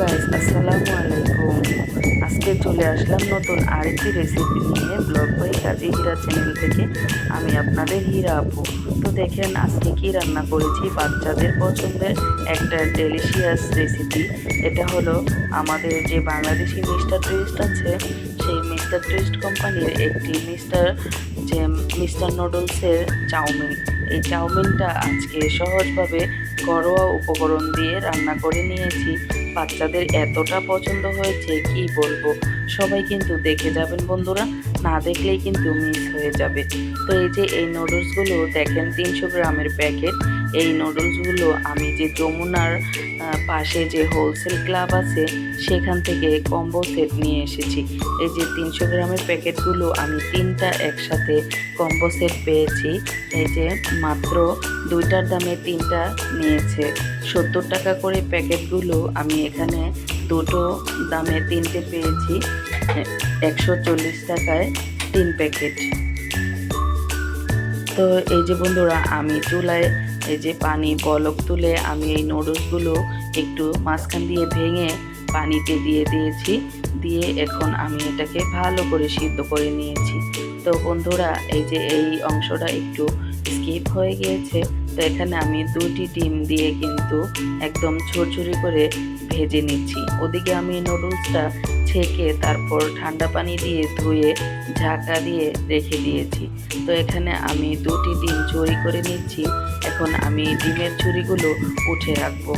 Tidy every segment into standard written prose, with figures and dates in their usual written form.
Guys, আসসালামু আলাইকুম। আজকে চলে আসলাম নতুন আরেকটি রেসিপি নিয়ে blog by Kazi Hira channel থেকে। আমি আপনাদের হীরা আপু। তো দেখেন আজকে কি রান্না করেছি, বাচ্চাদের পছন্দের একটা ডেলিশিয়াস রেসিপি। এটা হলো আমাদের যে বাংলাদেশি মিস্টার টুইস্ট আছে, সেই মিস্টার টুইস্ট কোম্পানির একটি মিস্টার নুডলসের চাউমিন। এই চাউমিনটা আজকে সহজভাবে ঘরোয়া উপকরণ দিয়ে রান্না করে নিয়েছি। বাচ্চাদের এতটা পছন্দ হয়েছে কি বলবো। সবাই কিন্তু দেখে যাবেন বন্ধুরা, না দেখলেই কিন্তু মিস হয়ে যাবে। তো এই যে এই নুডলসগুলো দেখেন 300 গ্রামের প্যাকেট। এই নুডলসগুলো আমি যে যমুনার পাশে যে হোলসেল ক্লাব আছে সেখান থেকে কম্বো সেট নিয়ে এসেছি। এই যে 300 গ্রামের প্যাকেটগুলো আমি 3টা একসাথে কম্বো সেট পেয়েছি। এই যে মাত্র 2টার দামে 3টা নিয়েছে 70 টাকা করে প্যাকেটগুলো। আমি এখানে 2টো দামে 3টে পেয়েছি 140 টাকায় 3 প্যাকেট। তো এই যে বন্ধুরা, আমি চুলায় এই যে পানি বলক তুলে আমি এই নুডলসগুলো একটু মাঝখান দিয়ে ভেঙে পানিতে দিয়ে দিয়েছি। দিয়ে এখন আমি এটাকে ভালো করে সিদ্ধ করে নিয়েছি। তো বন্ধুরা, এই যে এই অংশটা একটু স্কিপ হয়ে গিয়েছে। তো এখানে আমি 2টি ডিম দিয়ে কিন্তু একদম ঝুরঝুরি করে ভেজে নিচ্ছি। ওদিকে আমি নুডলসটা ছেঁকে তারপর ঠান্ডা পানি দিয়ে ধুয়ে ঢাকা দিয়ে রেখে দিয়েছি। তো এখানে আমি 2টি ডিম চুরি করে নিচ্ছি। এখন আমি ডিমের চুরিগুলো উঠে রাখবো।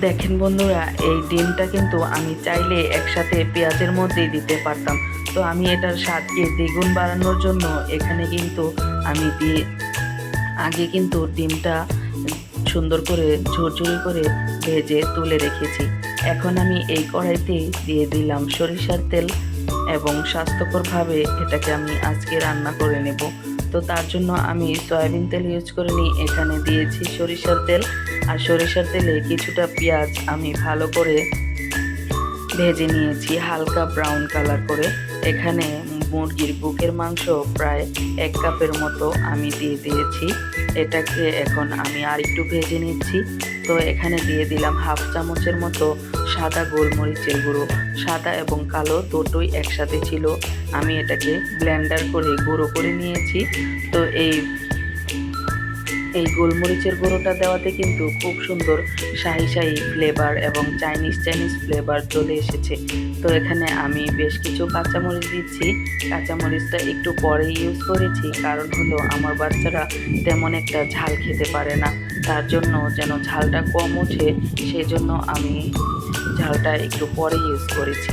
দেখেন বন্ধুরা, এই ডিমটা কিন্তু আমি চাইলে একসাথে পেঁয়াজের মধ্যেই দিতে পারতাম। তো আমি এটার স্বাদকে দ্বিগুণ বাড়ানোর জন্য এখানে কিন্তু আমি আগে কিন্তু ডিমটা সুন্দর করে ঝুরঝুরি করে ভেজে তুলে রেখেছি। এখন আমি এই কড়াইতে দিয়ে দিলাম সরিষার তেল এবং স্বাস্থ্যকরভাবে এটাকে আমি আজকে রান্না করে নেব। তো তার জন্য আমি সয়াবিন তেল ইউজ করে নিই। এখানে দিয়েছি সরিষার তেল, আর সরিষার তেলে কিছুটা পেঁয়াজ আমি ভালো করে ভেজে নিয়েছি হালকা ব্রাউন কালার করে। এখানে মুরগির বুকের মাংস প্রায় 1 কাপের মতো আমি দিয়ে দিয়েছি। এটাকে এখন আমি আর একটু ভেজে নিচ্ছি। তো এখানে দিয়ে দিলাম 1/2 চামচের মতো সাদা গোলমরিচের গুঁড়ো। সাদা এবং কালো দুটোই একসাথে ছিল। আমি এটাকে ব্লেন্ডার করে গুঁড়ো করে নিয়েছি। তো এই গোলমরিচের গুঁড়োটা দেওয়াতে কিন্তু খুব সুন্দর শাহি শাহি ফ্লেভার এবং চাইনিজ ফ্লেভার চলে এসেছে। তো এখানে আমি বেশ কিছু কাঁচামরিচ দিচ্ছি। কাঁচামরিচটা একটু পরে ইউজ করেছি, কারণ হলো আমার বাচ্চারা তেমন একটা ঝাল খেতে পারে না। তার জন্য যেন ঝালটা কম ওঠে, সেজন্য আমি ঝালটা একটু পরে ইউজ করেছি।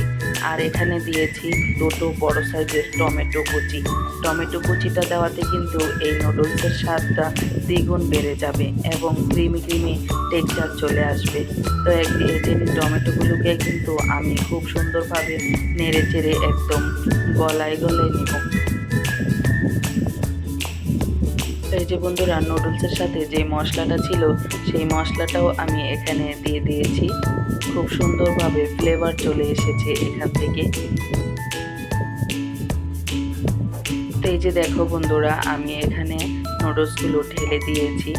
আর এখানে দিয়েছি 2টো বড় সাইজের টমেটো কুচি। টমেটো কুচিটা দেওয়াতে কিন্তু এই নুডলসের স্বাদটা দ্বিগুণ বেড়ে যাবে এবং ক্রিমি টেক্সচার চলে আসবে। তো এই যে টমেটোগুলোকে কিন্তু আমি খুব সুন্দরভাবে নেড়ে চেড়ে একদম গলায় নিব। এই যে বন্ধুরা, নুডলসের সাথে যে মশলাটা ছিল সেই মশলাটাও আমি এখানে দিয়ে দিয়েছি। খুব সুন্দরভাবে ফ্লেভার চলে এসেছে এখান থেকে। তো এই যে দেখো বন্ধুরা, আমি এখানে নুডলসগুলো ঢেলে দিয়েছি।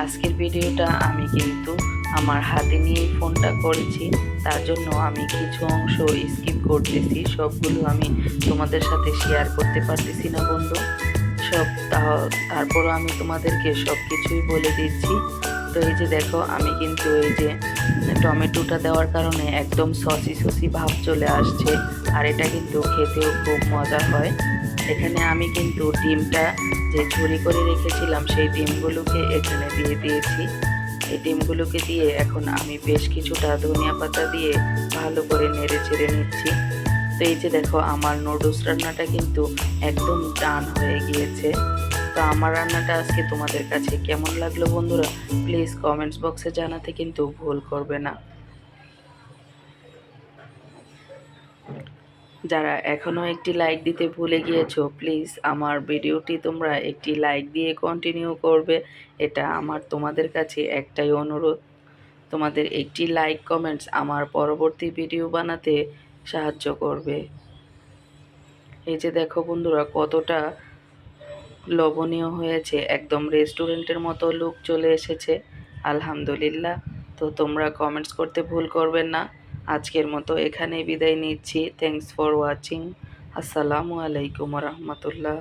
আজকের ভিডিওটা আমি কিন্তু আমার হাতে নিয়ে ফোনটা করেছি, তার জন্য আমি কিছু অংশ স্কিপ করতেছি। সবগুলো আমি তোমাদের সাথে শেয়ার করতে পারতেছি না বন্ধু। তারপরও আমি তোমাদেরকে সব কিছুই বলে দিচ্ছি। তো এই যে দেখো, আমি কিন্তু এই যে টমেটোটা দেওয়ার কারণে একদম সসি ভাব চলে আসছে, আর এটা কিন্তু খেতেও খুব মজা হয়। এখানে আমি কিন্তু ডিমটা যে ঝুরি করে রেখেছিলাম সেই ডিমগুলোকে এখানে দিয়ে দিয়েছি। এই ডিমগুলোকে দিয়ে এখন আমি বেশ কিছুটা ধনিয়া পাতা দিয়ে ভালো করে নেড়ে চেড়ে নিচ্ছি। তো এই যে দেখো, আমার নুডলস রান্নাটা কিন্তু একদম ডান হয়ে গিয়েছে। তো আমার রান্নাটা আজকে তোমাদের কাছে কেমন লাগলো বন্ধুরা, প্লিজ কমেন্টস বক্সে জানাতে কিন্তু ভুল করবে না। যারা এখনও একটি লাইক দিতে ভুলে গিয়েছো, প্লিজ আমার ভিডিওটি তোমরা একটি লাইক দিয়ে কন্টিনিউ করবে। এটা আমার তোমাদের কাছে একটাই অনুরোধ। তোমাদের একটি লাইক কমেন্টস আমার পরবর্তী ভিডিও বানাতে সাহায্য করবে। এই যে দেখো বন্ধুরা, কতটা লোভনীয় হয়েছে, একদম রেস্টুরেন্টের মতো লুক চলে এসেছে। আলহামদুলিল্লাহ। তো তোমরা কমেন্টস করতে ভুল করবেন না। আজকের মতো এখানেই বিদায় নিচ্ছি। Thanks for watching. আসসালামু আলাইকুম রহমতুল্লাহ।